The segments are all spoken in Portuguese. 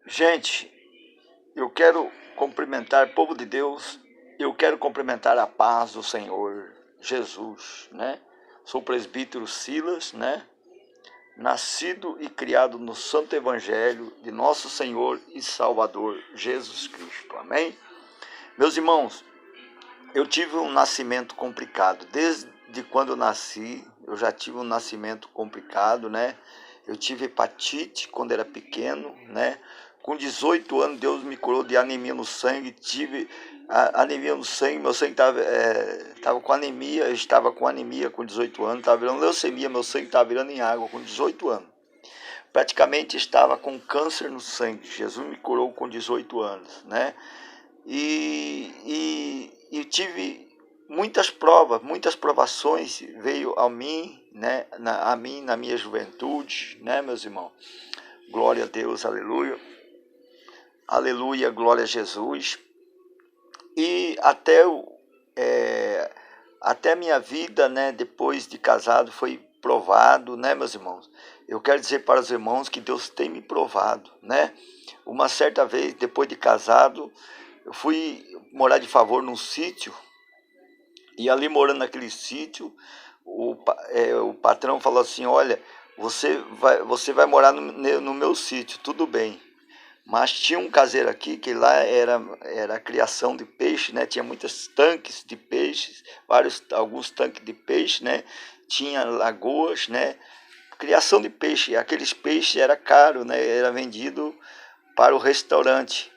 Gente, eu quero cumprimentar o povo de Deus, eu quero cumprimentar a paz do Senhor Jesus, né? Sou o presbítero Silas, né? Nascido e criado no Santo Evangelho de nosso Senhor e Salvador Jesus Cristo, amém? Meus irmãos, eu tive um nascimento complicado, desde quando eu nasci, eu já tive um nascimento complicado, né? Eu tive hepatite quando era pequeno, né? Com 18 anos, Deus me curou de anemia no sangue, tive anemia no sangue, meu sangue estava com anemia, eu estava com anemia com 18 anos, estava virando leucemia, meu sangue estava virando em água com 18 anos. Praticamente estava com câncer no sangue, Jesus me curou com 18 anos, né? E tive muitas provas, muitas provações veio a mim, né, na minha juventude, né, meus irmãos? Glória a Deus, aleluia. Aleluia, glória a Jesus. E até a minha vida, né, depois de casado, foi provado, né, meus irmãos? Eu quero dizer para os irmãos que Deus tem me provado, né? Uma certa vez, depois de casado, eu fui morar de favor num sítio, e ali morando naquele sítio, o patrão falou assim: olha, você vai morar no meu sítio, tudo bem. Mas tinha um caseiro aqui que lá era criação de peixe, né? Tinha muitos tanques de peixes, alguns tanques de peixe, né? Tinha lagoas, né? Criação de peixe. Aqueles peixes era caro, né? Era vendido para o restaurante.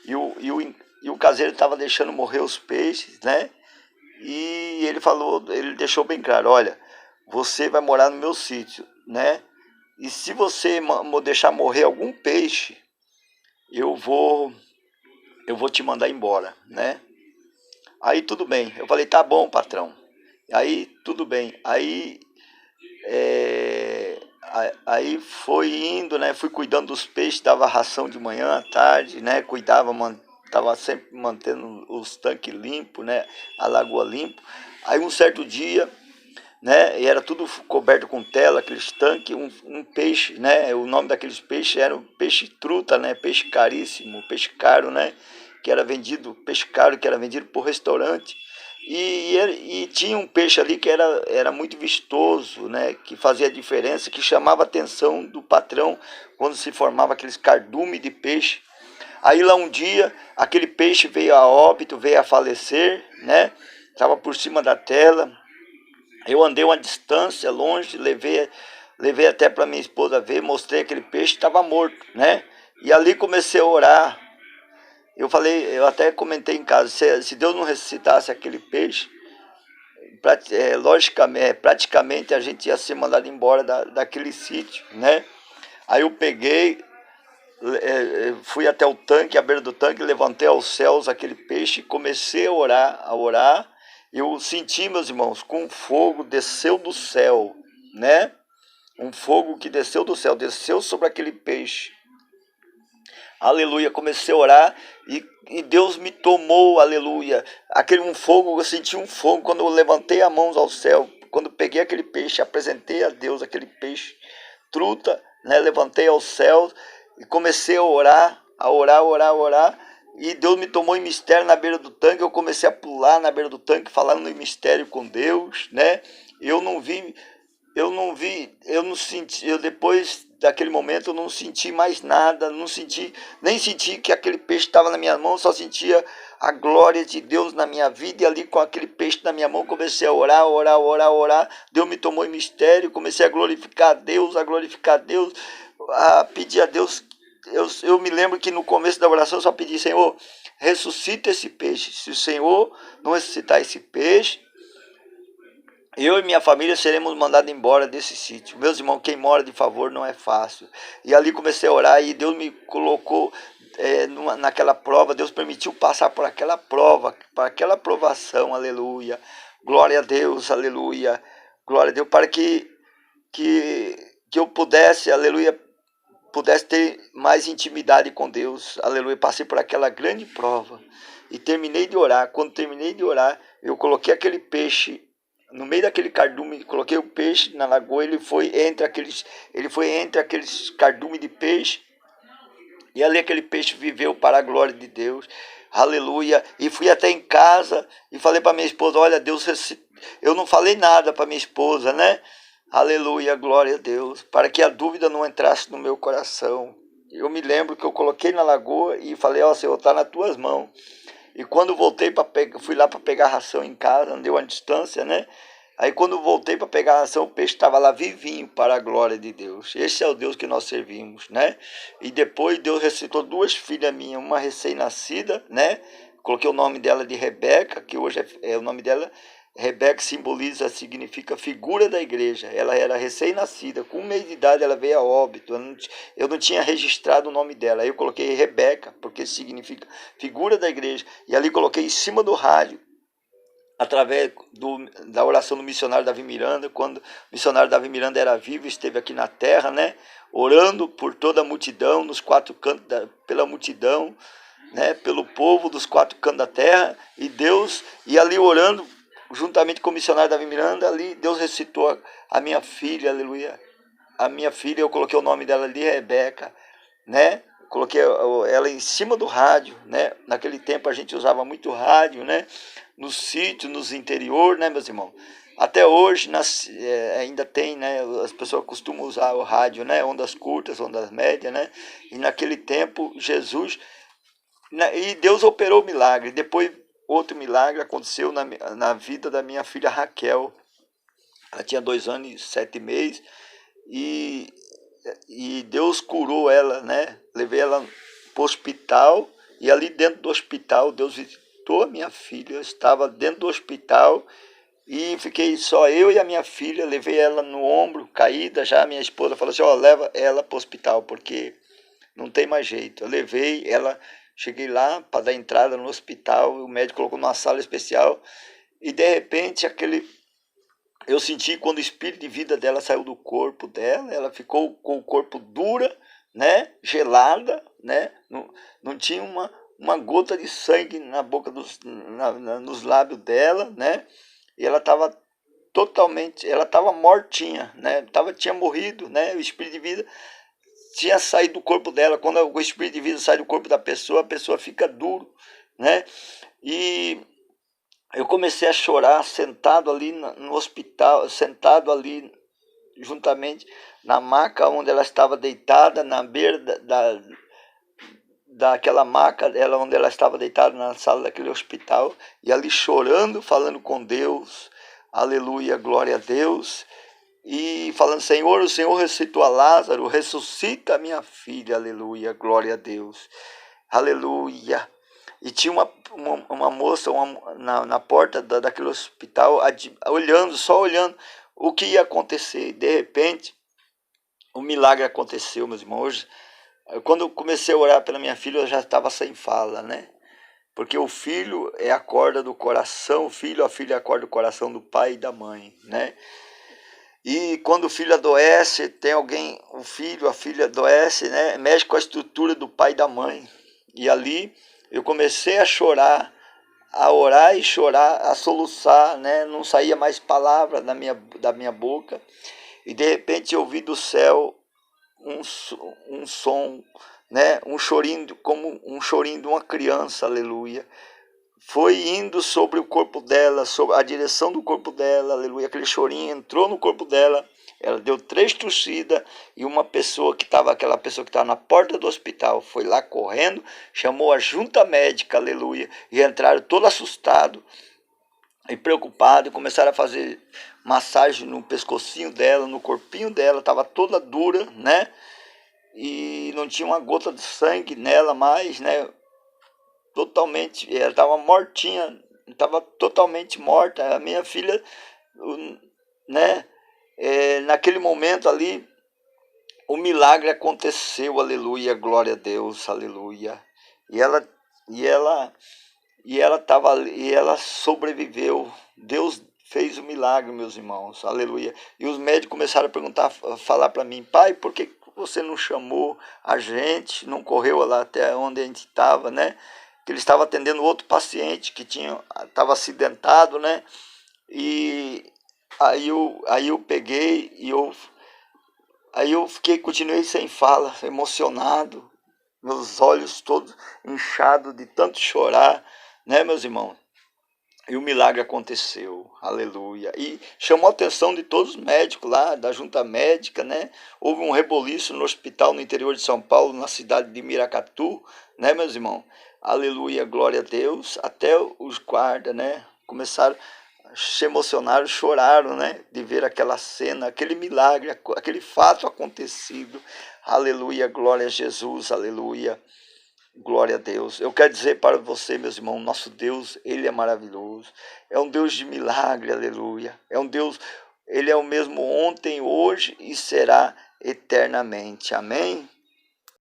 E o caseiro estava deixando morrer os peixes, né? E ele deixou bem claro: olha, você vai morar no meu sítio, né? E se você deixar morrer algum peixe, eu vou te mandar embora, né? Aí tudo bem. Eu falei: tá bom, patrão. Aí tudo bem. Aí foi indo, né? Fui cuidando dos peixes, dava ração de manhã, à tarde, né? Tava sempre mantendo os tanques limpos, né? A lagoa limpa. Aí um certo dia, né? E era tudo coberto com tela, aqueles tanques, um peixe, né? O nome daqueles peixes era o peixe truta, né? Peixe caríssimo, peixe caro, né? Peixe caro que era vendido por restaurante. E tinha um peixe ali que era muito vistoso, né? Que fazia diferença, que chamava a atenção do patrão quando se formava aqueles cardume de peixe. Aí lá um dia, aquele peixe veio a óbito, veio a falecer, né? Estava por cima da tela. Eu andei uma distância longe, levei até para minha esposa ver, mostrei aquele peixe, estava morto, né? E ali comecei a orar. Eu até comentei em casa: se Deus não ressuscitasse aquele peixe, logicamente, praticamente a gente ia ser mandado embora daquele sítio, né? Aí eu peguei, fui até o tanque, à beira do tanque, levantei aos céus aquele peixe e comecei a orar. Eu senti, meus irmãos, com um fogo desceu do céu, né? Um fogo que desceu do céu, desceu sobre aquele peixe. Aleluia, comecei a orar e Deus me tomou, aleluia. Um fogo, eu senti um fogo quando eu levantei as mãos ao céu, quando peguei aquele peixe, apresentei a Deus aquele peixe truta, né? Levantei aos céus e comecei a orar, orar. E Deus me tomou em mistério na beira do tanque. Eu comecei a pular na beira do tanque, falando em mistério com Deus, né? Eu não vi, eu não senti, eu depois daquele momento eu não senti mais nada, nem senti que aquele peixe estava na minha mão, só sentia a glória de Deus na minha vida. E ali com aquele peixe na minha mão comecei a orar. Deus me tomou em mistério, comecei a glorificar a Deus, a pedir a Deus. Eu me lembro que no começo da oração eu só pedi: Senhor, ressuscita esse peixe. Se o Senhor não ressuscitar esse peixe, eu e minha família seremos mandados embora desse sítio. Meus irmãos, quem mora de favor não é fácil. E ali comecei a orar e Deus me colocou naquela prova. Deus permitiu passar por aquela prova, para aquela provação, aleluia. Glória a Deus, aleluia. Glória a Deus, para que, que eu pudesse, aleluia, pudesse ter mais intimidade com Deus, aleluia. Passei por aquela grande prova e terminei de orar. Quando terminei de orar, eu coloquei aquele peixe no meio daquele cardume, coloquei o peixe na lagoa. Ele foi entre aqueles cardume de peixe E ali aquele peixe viveu para a glória de Deus. Aleluia. E fui até em casa e falei para minha esposa, olha, Deus, eu não falei nada para minha esposa, né? Aleluia, glória a Deus. Para que a dúvida não entrasse no meu coração. Eu me lembro que eu coloquei na lagoa e falei, ó, Senhor, está nas tuas mãos. E quando voltei para pegar, fui lá para pegar a ração em casa, andei uma distância, né? Aí quando voltei para pegar a ração, o peixe estava lá vivinho para a glória de Deus. Esse é o Deus que nós servimos, né? E depois Deus ressuscitou duas filhas minhas, uma recém-nascida, né? Coloquei o nome dela de Rebeca, que hoje é o nome dela. Rebeca simboliza, significa figura da igreja. Ela era recém-nascida, com 1 mês de idade ela veio a óbito. Eu não tinha registrado o nome dela. Aí eu coloquei Rebeca, porque significa figura da igreja. E ali coloquei em cima do rádio, através da oração do missionário Davi Miranda, quando o missionário Davi Miranda era vivo, esteve aqui na terra, né? Orando por toda a multidão, nos quatro cantos, pela multidão, né? Pelo povo dos quatro cantos da terra. E Deus, e ali orando, juntamente com o missionário Davi Miranda, ali Deus ressuscitou a minha filha, aleluia. A minha filha, eu coloquei o nome dela ali, Rebeca, né? Coloquei ela em cima do rádio, né? Naquele tempo a gente usava muito rádio, né? No sítio, nos interior, né, meus irmãos? Até hoje ainda tem, né? As pessoas costumam usar o rádio, né? Ondas curtas, ondas médias, né? E naquele tempo Jesus, e Deus operou o milagre. Depois outro milagre aconteceu na vida da minha filha Raquel. Ela tinha 2 anos e 7 meses e Deus curou ela, né? Levei ela para o hospital e ali dentro do hospital Deus visitou a minha filha. Eu estava dentro do hospital e fiquei só eu e a minha filha. Levei ela no ombro, caída já. Minha esposa falou assim, ó, leva ela para o hospital porque não tem mais jeito. Eu levei ela, cheguei lá para dar entrada no hospital, o médico colocou numa sala especial e de repente eu senti quando o espírito de vida dela saiu do corpo dela, ela ficou com o corpo dura, né, gelada, né, não tinha uma gota de sangue na boca nos lábios dela, né, e ela estava totalmente, ela estava mortinha, né, tinha morrido, né, o espírito de vida tinha saído do corpo dela. Quando o espírito de vida sai do corpo da pessoa, a pessoa fica duro, né, e eu comecei a chorar sentado ali no hospital, sentado ali juntamente na maca onde ela estava deitada, na beira daquela maca dela, onde ela estava deitada na sala daquele hospital, e ali chorando, falando com Deus, aleluia, glória a Deus, e falando, Senhor, o Senhor ressuscitou a Lázaro, ressuscita a minha filha, aleluia, glória a Deus, aleluia. E tinha uma moça na porta daquele hospital, olhando, só olhando o que ia acontecer. De repente, o milagre aconteceu, meus irmãos. Quando eu comecei a orar pela minha filha, eu já estava sem fala, né? Porque o filho é a corda do coração, a filha é a corda do coração do pai e da mãe, né? E quando o filho adoece, tem alguém, o filho, a filha adoece, né? Mexe com a estrutura do pai e da mãe. E ali eu comecei a chorar, a orar e chorar, a soluçar, né? Não saía mais palavra da minha boca. E de repente eu ouvi do céu um som, né? Um chorinho, como um chorinho de uma criança, aleluia. Foi indo sobre o corpo dela, sobre a direção do corpo dela, aleluia. Aquele chorinho entrou no corpo dela, ela deu 3 tossidas e aquela pessoa que estava na porta do hospital foi lá correndo, chamou a junta médica, aleluia, e entraram todo assustado e preocupado e começaram a fazer massagem no pescocinho dela, no corpinho dela, estava toda dura, né? E não tinha uma gota de sangue nela mais, né? Totalmente, ela estava mortinha, estava totalmente morta. A minha filha, né? Naquele momento ali, o milagre aconteceu, aleluia, glória a Deus, aleluia. E ela, e ela, e ela sobreviveu. Deus fez o milagre, meus irmãos, aleluia. E os médicos começaram a perguntar, a falar para mim, pai, por que você não chamou a gente, não correu lá até onde a gente estava, né? Que ele estava atendendo outro paciente que estava acidentado, né? E aí eu peguei e continuei sem fala, emocionado, meus olhos todos inchados de tanto chorar, né, meus irmãos? E o milagre aconteceu, aleluia. E chamou a atenção de todos os médicos lá, da junta médica, né? Houve um reboliço no hospital no interior de São Paulo, na cidade de Miracatu, né, meus irmãos? Aleluia, glória a Deus. Até os guardas, né? Começaram, se emocionaram, choraram, né? De ver aquela cena, aquele milagre, aquele fato acontecido. Aleluia, glória a Jesus, aleluia. Glória a Deus. Eu quero dizer para você, meus irmãos, nosso Deus, Ele é maravilhoso. É um Deus de milagre, aleluia. É um Deus, Ele é o mesmo ontem, hoje e será eternamente. Amém?